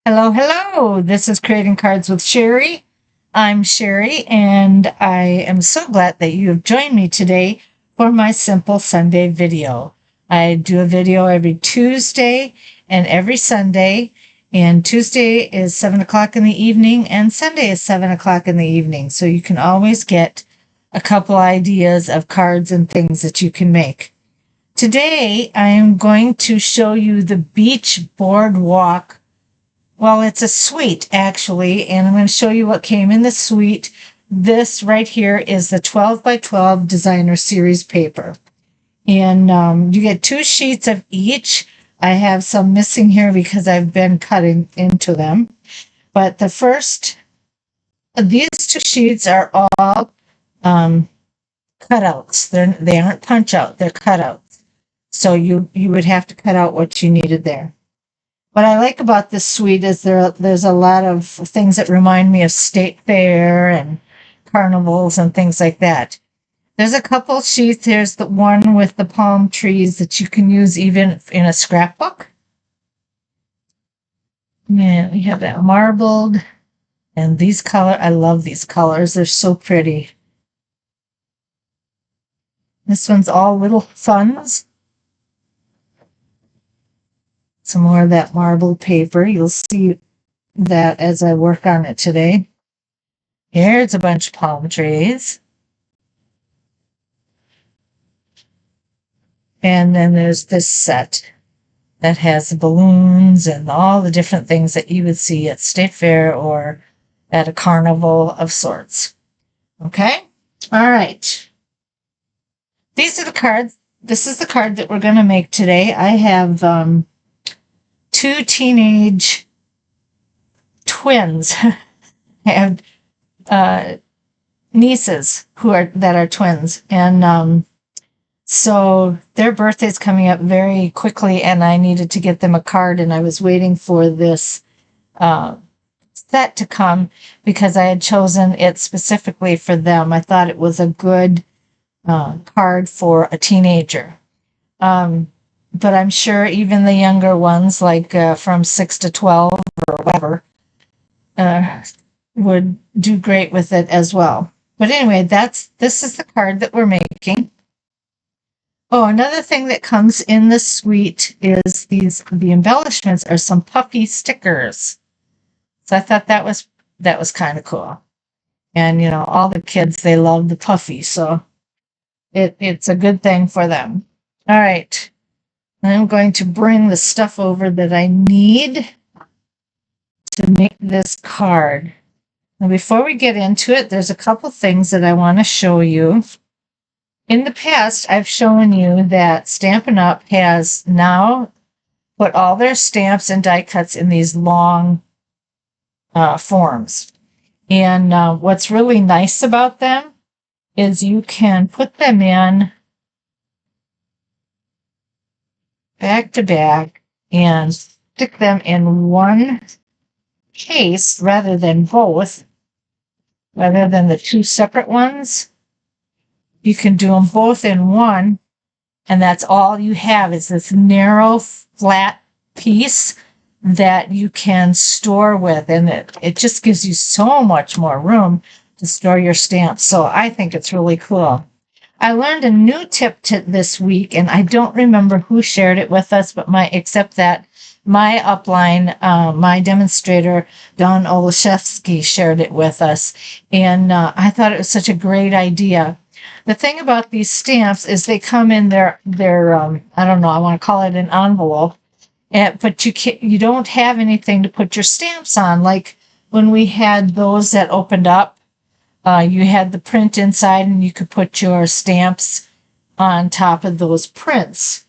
Hello, hello. This is Creating Cards with Sherry. I'm Sherry, and I am so glad that you have joined me today for my Simple Sunday video. I do a video every Tuesday and every Sunday, and Tuesday is 7 o'clock in the evening, and Sunday is 7 o'clock in the evening. So you can always get a couple ideas of cards and things that you can make. Today, I am going to show you the Beach Boardwalk. Well, it's a suite, actually, and I'm going to show you what came in the suite. This right here is the 12 by 12 designer series paper. And you get 2 sheets of each. I have some missing here because I've been cutting into them. But the first, these 2 sheets are all cutouts. They aren't punch out, they're cutouts. So you would have to cut out what you needed there. What I like about this suite is there's a lot of things that remind me of state fair and carnivals and things like that. There's a couple sheets. There's the one with the palm trees that you can use even in a scrapbook. And we have that marbled and these color. I love these colors. They're so pretty. This one's all little suns. Some more of that marbled paper. You'll see that as I work on it today. Here's a bunch of palm trees. And then there's this set that has balloons and all the different things that you would see at State Fair or at a carnival of sorts. Okay? All right. These are the cards. This is the card that we're going to make today. I have 2 teenage twins. I have nieces that are twins, and so their birthday's coming up very quickly, and I needed to get them a card, and I was waiting for this set to come because I had chosen it specifically for them. I thought it was a good card for a teenager. But I'm sure even the younger ones, like from 6 to 12 or whatever, would do great with it as well. But anyway, this is the card that we're making. Oh, another thing that comes in the suite is the embellishments are some puffy stickers. So I thought that was kind of cool. And all the kids, they love the puffy, so it's a good thing for them. All right. I'm going to bring the stuff over that I need to make this card. Now, before we get into it, there's a couple things that I want to show you. In the past, I've shown you that Stampin' Up! Has now put all their stamps and die cuts in these long forms. And what's really nice about them is you can put them in back to back and stick them in one case rather than both, rather than the 2 separate ones. You can do them both in one, and that's all you have is this narrow, flat piece that you can store with, and it just gives you so much more room to store your stamps. So I think it's really cool. I learned a new tip this week, and I don't remember who shared it with us, but except that my upline, my demonstrator, Don Olszewski, shared it with us, and I thought it was such a great idea. The thing about these stamps is they come in their I don't know, I want to call it an envelope, but you don't have anything to put your stamps on. Like when we had those that opened up, you had the print inside, and you could put your stamps on top of those prints.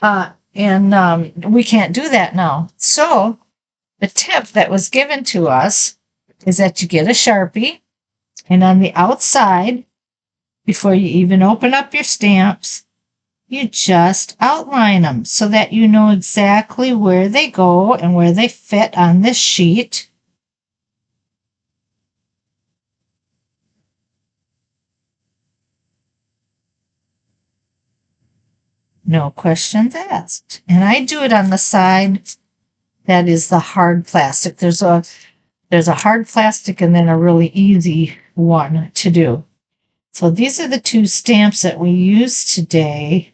And we can't do that now. So the tip that was given to us is that you get a Sharpie, and on the outside, before you even open up your stamps, you just outline them so that you know exactly where they go and where they fit on this sheet. No questions asked. And I do it on the side that is the hard plastic. There's a hard plastic and then a really easy one to do. So these are the two stamps that we use today.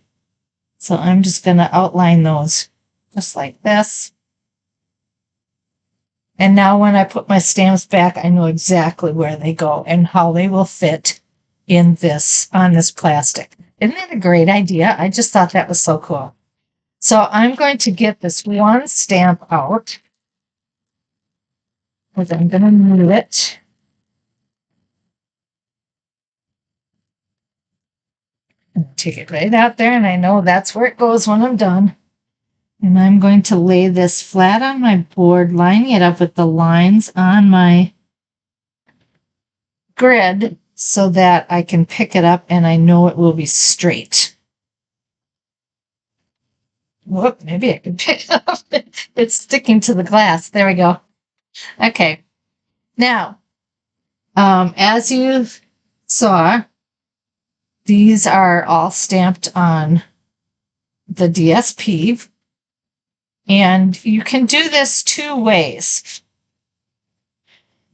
So I'm just going to outline those just like this. And now when I put my stamps back, I know exactly where they go and how they will fit in this, on this plastic. Isn't that a great idea? I just thought that was so cool. So I'm going to get this one stamp out, because I'm going to move it. Take it right out there, and I know that's where it goes when I'm done. And I'm going to lay this flat on my board, lining it up with the lines on my grid so that I can pick it up and I know it will be straight. Whoop, maybe I can pick it up. It's sticking to the glass. There we go. Okay. Now, as you saw, these are all stamped on the DSP. And you can do this two ways.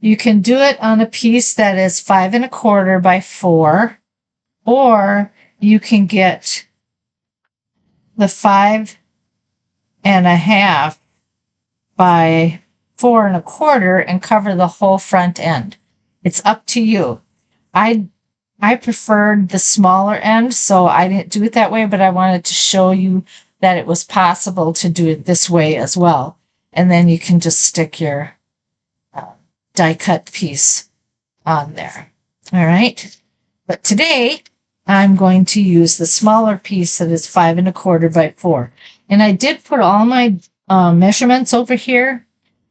You can do it on a piece that is 5 1/4 by 4, or you can get the 5 1/2 by 4 1/4 and cover the whole front end. It's up to you. I preferred the smaller end, so I didn't do it that way, but I wanted to show you that it was possible to do it this way as well. And then you can just stick your die cut piece on there. All right. But today I'm going to use the smaller piece that is 5 1/4 by 4. And I did put all my measurements over here.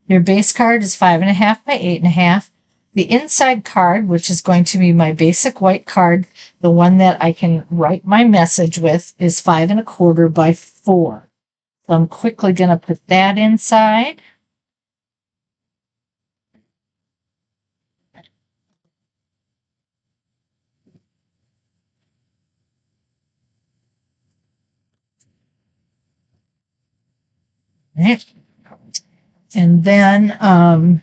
Your base card is 5 1/2 by 8 1/2. The inside card, which is going to be my basic white card, the one that I can write my message with, is 5 1/4 by 4. So I'm quickly going to put that inside. Right. And then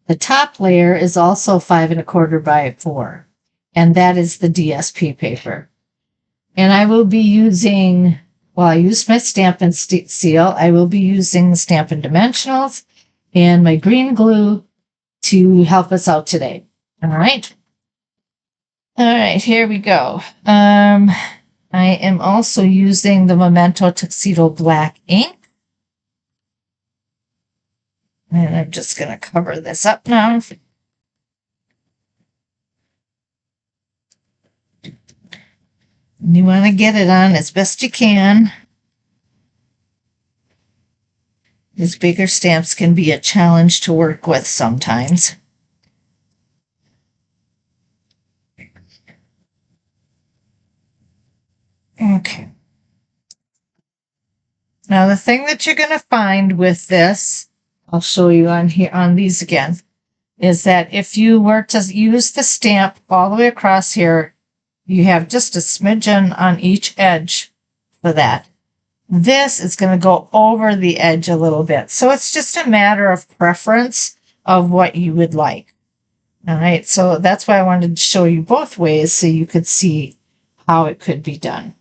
the top layer is also 5 1/4 by 4. And that is the DSP paper. And I will be using, well, I used my Stampin' Seal. I will be using Stampin' Dimensionals and my green glue to help us out today. All right. All right, here we go. I am also using the Memento Tuxedo Black ink. And I'm just going to cover this up now. And you want to get it on as best you can. These bigger stamps can be a challenge to work with sometimes. Okay. Now the thing that you're going to find with this, I'll show you on here on these again, is that if you were to use the stamp all the way across here, you have just a smidgen on each edge for that. This is going to go over the edge a little bit. So it's just a matter of preference of what you would like. All right, so that's why I wanted to show you both ways so you could see how it could be done.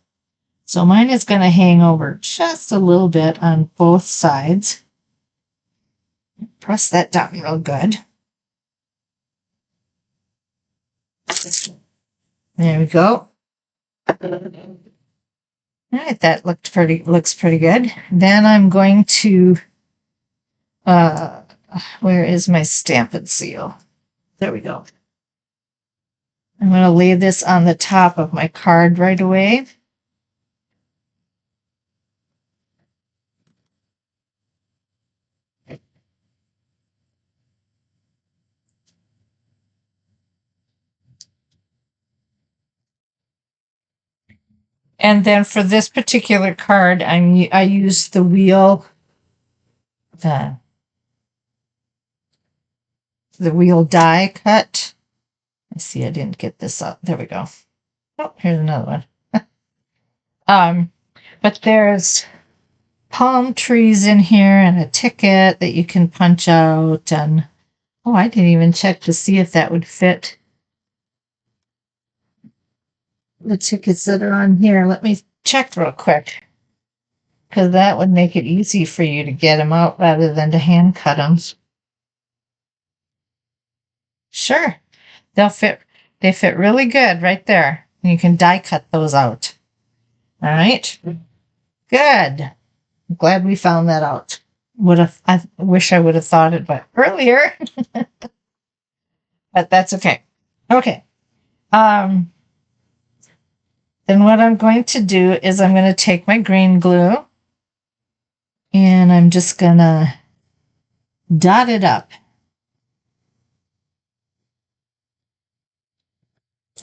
So mine is going to hang over just a little bit on both sides. Press that down real good. There we go. All right, that looks pretty good. Then I'm going to, where is my Stampin' Seal? There we go. I'm going to lay this on the top of my card right away. And then for this particular card, I used the wheel, the wheel die cut. I see I didn't get this up. There we go. Oh, here's another one. But there's palm trees in here and a ticket that you can punch out. And oh, I didn't even check to see if that would fit the tickets that are on here. Let me check real quick, because that would make it easy for you to get them out rather than to hand cut them. Sure, they'll fit. They fit really good right there. You can die cut those out. All right, good. I'm glad we found that out. I wish I would have thought it but earlier, but that's okay. Okay. Then what I'm going to do is I'm going to take my green glue and I'm just going to dot it up.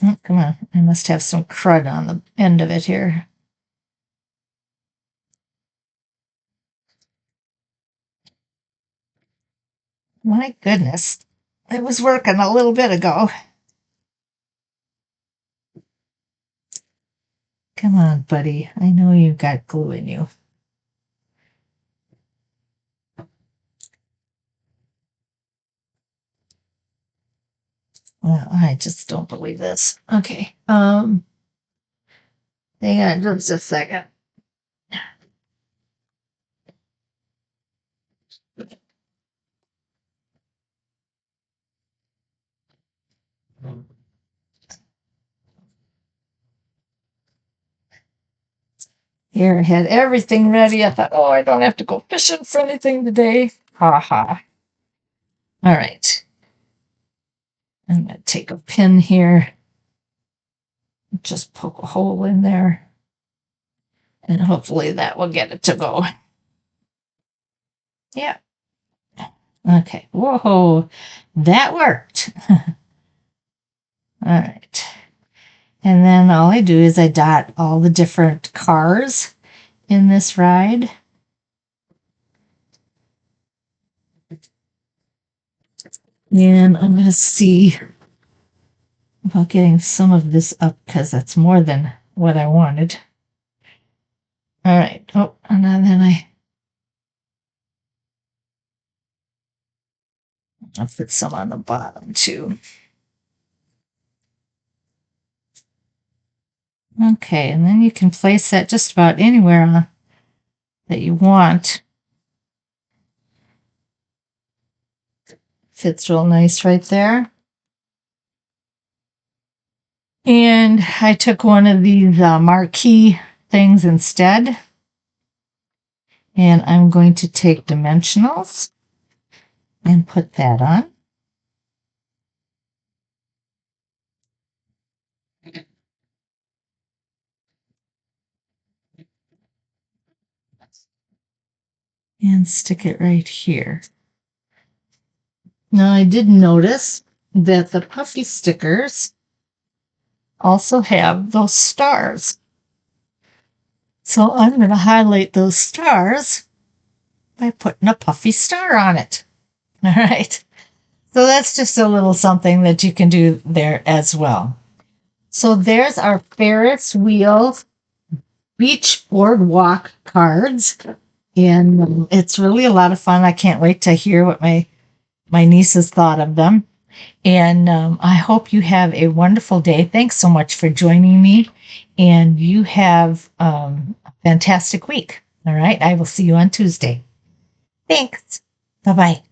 Oh, come on. I must have some crud on the end of it here. My goodness. It was working a little bit ago. Come on, buddy. I know you've got glue in you. Well, I just don't believe this. Okay. Hang on just a second. Here, I had everything ready. I thought, oh, I don't have to go fishing for anything today. Ha ha. All right. I'm going to take a pin here. Just poke a hole in there. And hopefully that will get it to go. Yeah. Okay. Whoa. That worked. All right. And then all I do is I dot all the different cars in this ride. And I'm going to see about getting some of this up because that's more than what I wanted. All right. Oh, and then I'll put some on the bottom too. Okay, and then you can place that just about anywhere that you want. Fits real nice right there. And I took one of these marquee things instead. And I'm going to take dimensionals and put that on. And stick it right here. Now I did notice that the puffy stickers also have those stars. So I'm going to highlight those stars by putting a puffy star on it. All right. So that's just a little something that you can do there as well. So there's our Ferris wheel beach boardwalk cards. And it's really a lot of fun. I can't wait to hear what my nieces thought of them. And I hope you have a wonderful day. Thanks so much for joining me. And you have a fantastic week. All right. I will see you on Tuesday. Thanks. Bye-bye.